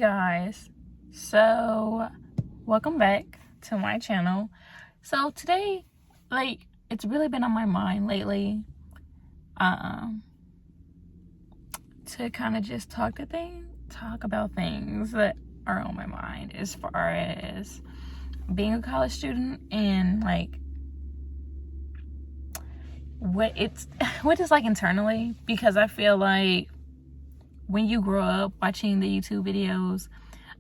Guys, so welcome back to my channel. So today, it's really been on my mind lately to kind of just talk about things that are on my mind as far as being a college student and what it's like internally, because I feel like when you grow up watching the YouTube videos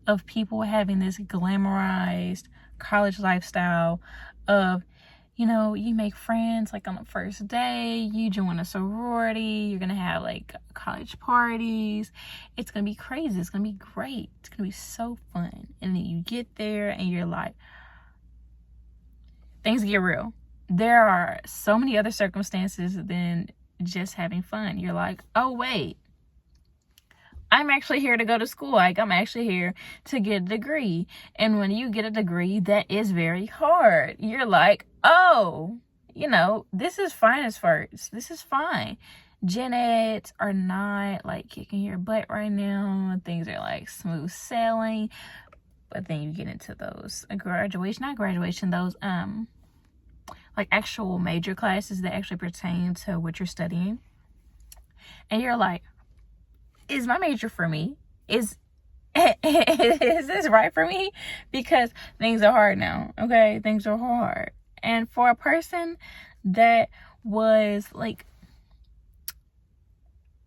of people having this glamorized college lifestyle of, you make friends on the first day, you join a sorority, you're gonna have college parties, it's gonna be crazy, it's gonna be great, it's gonna be so fun. And then you get there and you're like, things get real. There are so many other circumstances than just having fun. You're like, oh wait, I'm actually here to go to school. I'm actually here to get a degree. And when you get a degree, that is very hard. You're like, oh, this is fine as first. This is fine. Gen Eds are not kicking your butt right now. Things are smooth sailing. But then you get into those those actual major classes that actually pertain to what you're studying. And you're like, is my major for me? Is this right for me? Because things are hard now, okay? Things are hard. And for a person that was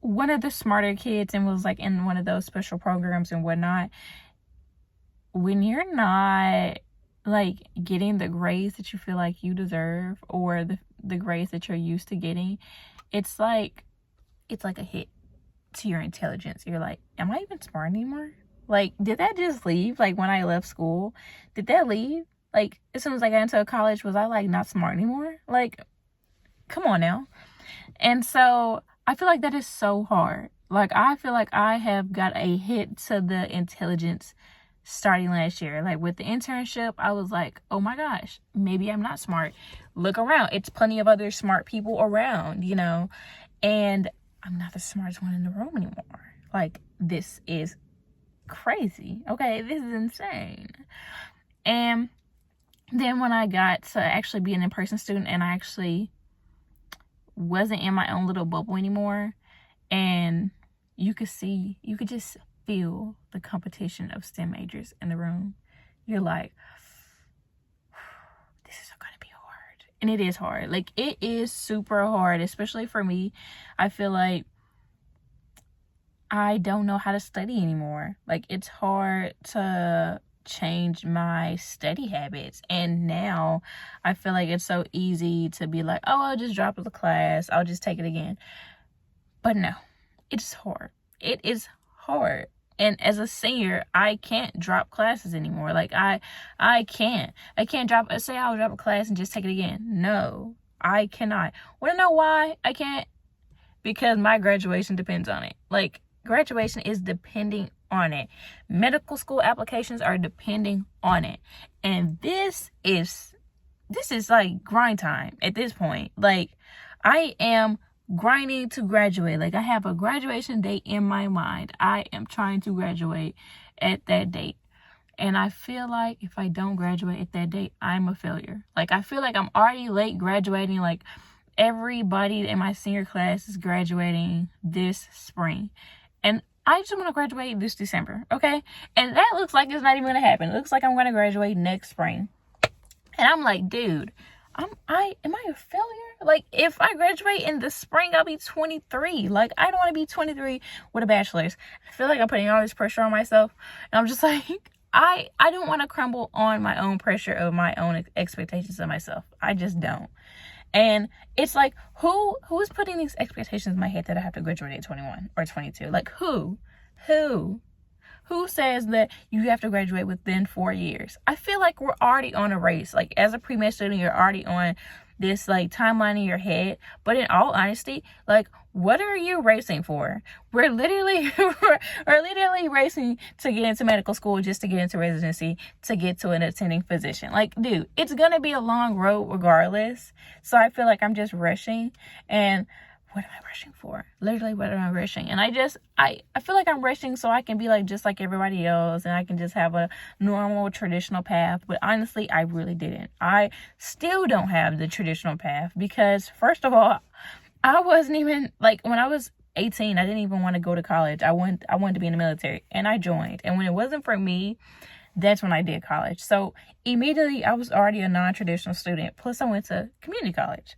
one of the smarter kids and was in one of those special programs and whatnot, when you're not getting the grades that you feel like you deserve, or the grades that you're used to getting, it's like a hit to your intelligence. You're like, am I even smart anymore? Did that just leave? When I left school, did that leave? As soon as I got into college, was I not smart anymore? Come on now. And so I feel like that is so hard. I feel like I have got a hit to the intelligence starting last year. With the internship, I was like, oh my gosh, maybe I'm not smart. Look around. It's plenty of other smart people around, and I'm not the smartest one in the room anymore. This is crazy. Okay, this is insane. And then when I got to actually be an in-person student and I actually wasn't in my own little bubble anymore, and you could just feel the competition of STEM majors in the room, you're like, this is gonna be hard. And it is hard. It is super hard, especially for me. I feel like I don't know how to study anymore. It's hard to change my study habits. And now I feel like it's so easy to be like, oh, I'll just drop the class, I'll just take it again. But no, it's hard. It is hard. And as a senior, I can't drop classes anymore. I can't drop, say I'll drop a class and just take it again. No, I cannot. Want to know why I can't? Because my graduation depends on it. Graduation is depending on it. Medical school applications are depending on it. And this is grind time at this point. I am grinding to graduate. I have a graduation date in my mind. I am trying to graduate at that date. And I feel like if I don't graduate at that date, I'm a failure. I feel like I'm already late graduating. Everybody in my senior class is graduating this spring. And I just want to graduate this December, okay? And that looks like it's not even going to happen. It looks like I'm going to graduate next spring. And I'm like, dude, am I a failure? If I graduate in the spring, I'll be 23. I don't want to be 23 with a bachelor's. I feel like I'm putting all this pressure on myself. And I'm just like, I don't want to crumble on my own pressure of my own expectations of myself. I just don't. And it's who's putting these expectations in my head that I have to graduate at 21 or 22? Who says that you have to graduate within 4 years? I feel like we're already on a race. As a pre-med student, you're already on this timeline in your head. But in all honesty, what are you racing for? We're literally racing to get into medical school, just to get into residency, to get to an attending physician. Dude, it's gonna be a long road regardless. So I feel like I'm just rushing. And what am I rushing for? Literally, what am I rushing? And I feel like I'm rushing so I can be like just like everybody else, and I can just have a normal traditional path. But honestly, I really didn't. I still don't have the traditional path because, first of all, I wasn't even like, when I was 18, I didn't even want to go to college. I wanted to be in the military, and I joined. And when it wasn't for me, that's when I did college. So immediately I was already a non-traditional student. Plus I went to community college.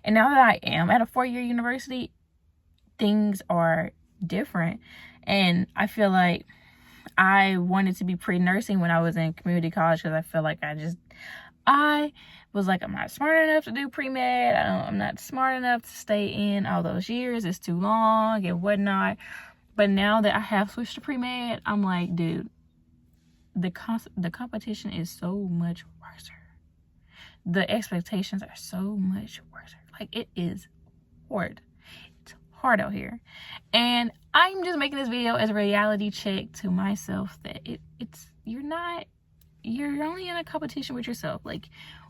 And now that I am at a 4-year university, things are different. And I feel like I wanted to be pre-nursing when I was in community college because I feel like I was like, I'm not smart enough to do pre-med. I'm not smart enough to stay in all those years. It's too long and whatnot. But now that I have switched to pre-med, I'm like, dude, the competition is so much worse. The expectations are so much worse. Like, it is hard. It's hard out here. And I'm just making this video as a reality check to myself that you're only in a competition with yourself. Like,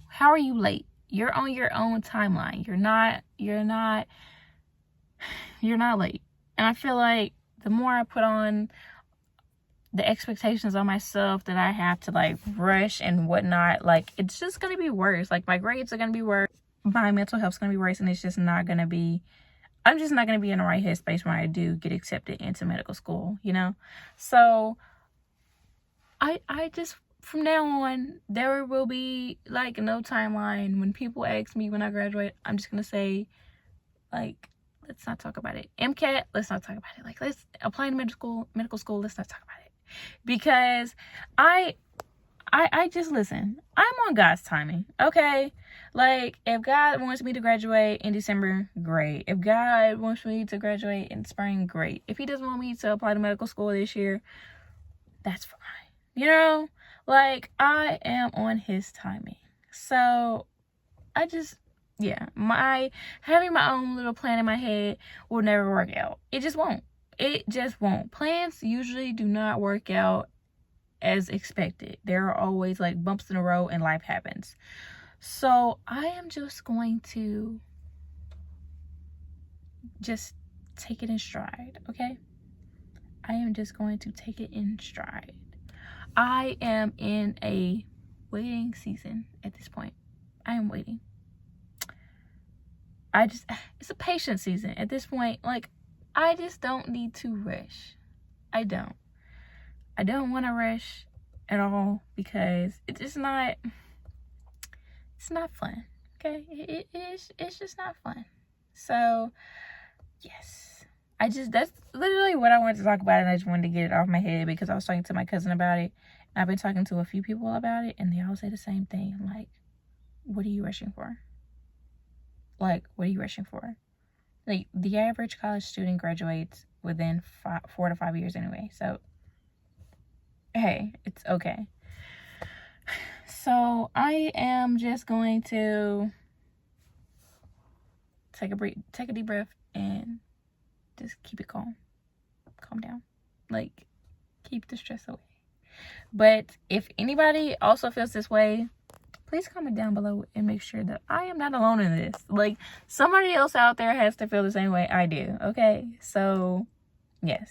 how are you late? You're on your own timeline. You're not late. And I feel like the more I put on the expectations on myself that I have to like rush and whatnot, like, it's just gonna be worse. Like, my grades are gonna be worse, my mental health's gonna be worse, and it's just not gonna be, I'm just not gonna be in the right headspace when I do get accepted into medical school, you know? So I just, from now on, there will be like no timeline. When people ask me when I graduate, I'm just gonna say, like, let's not talk about it. MCAT, let's not talk about it. Like, let's apply to medical school, let's not talk about it. Because I just, listen, I'm on God's timing, okay? Like, if God wants me to graduate in December, great. If God wants me to graduate in spring, great. If he doesn't want me to apply to medical school this year, that's fine. You know, like, I am on his timing. So I just, yeah, having my own little plan in my head will never work out. It just won't. It just won't. Plans usually do not work out as expected. There are always like bumps in the road and life happens. So I am just going to just take it in stride, okay? I am just going to take it in stride. I am in a waiting season at this point. I am waiting. It's a patient season at this point. Like, I just don't need to rush. I don't want to rush at all because it's not fun. Okay, it's just not fun. So yes, that's literally what I wanted to talk about, and I just wanted to get it off my head because I was talking to my cousin about it. And I've been talking to a few people about it, and they all say the same thing. Like, what are you rushing for? Like, what are you rushing for? Like, the average college student graduates within 4 to 5 years anyway. So, hey, it's okay. So, I am just going to take a deep breath and just keep it calm. Calm down. Like, keep the stress away. But if anybody also feels this way, please comment down below and make sure that I am not alone in this. Like, somebody else out there has to feel the same way I do, okay? So, yes.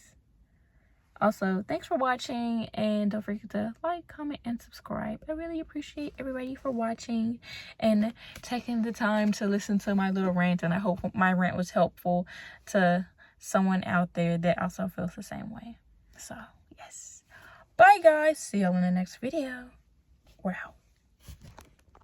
Also, thanks for watching, and don't forget to like, comment, and subscribe. I really appreciate everybody for watching and taking the time to listen to my little rant, and I hope my rant was helpful to someone out there that also feels the same way. So, yes. Bye, guys. See y'all in the next video. We're out.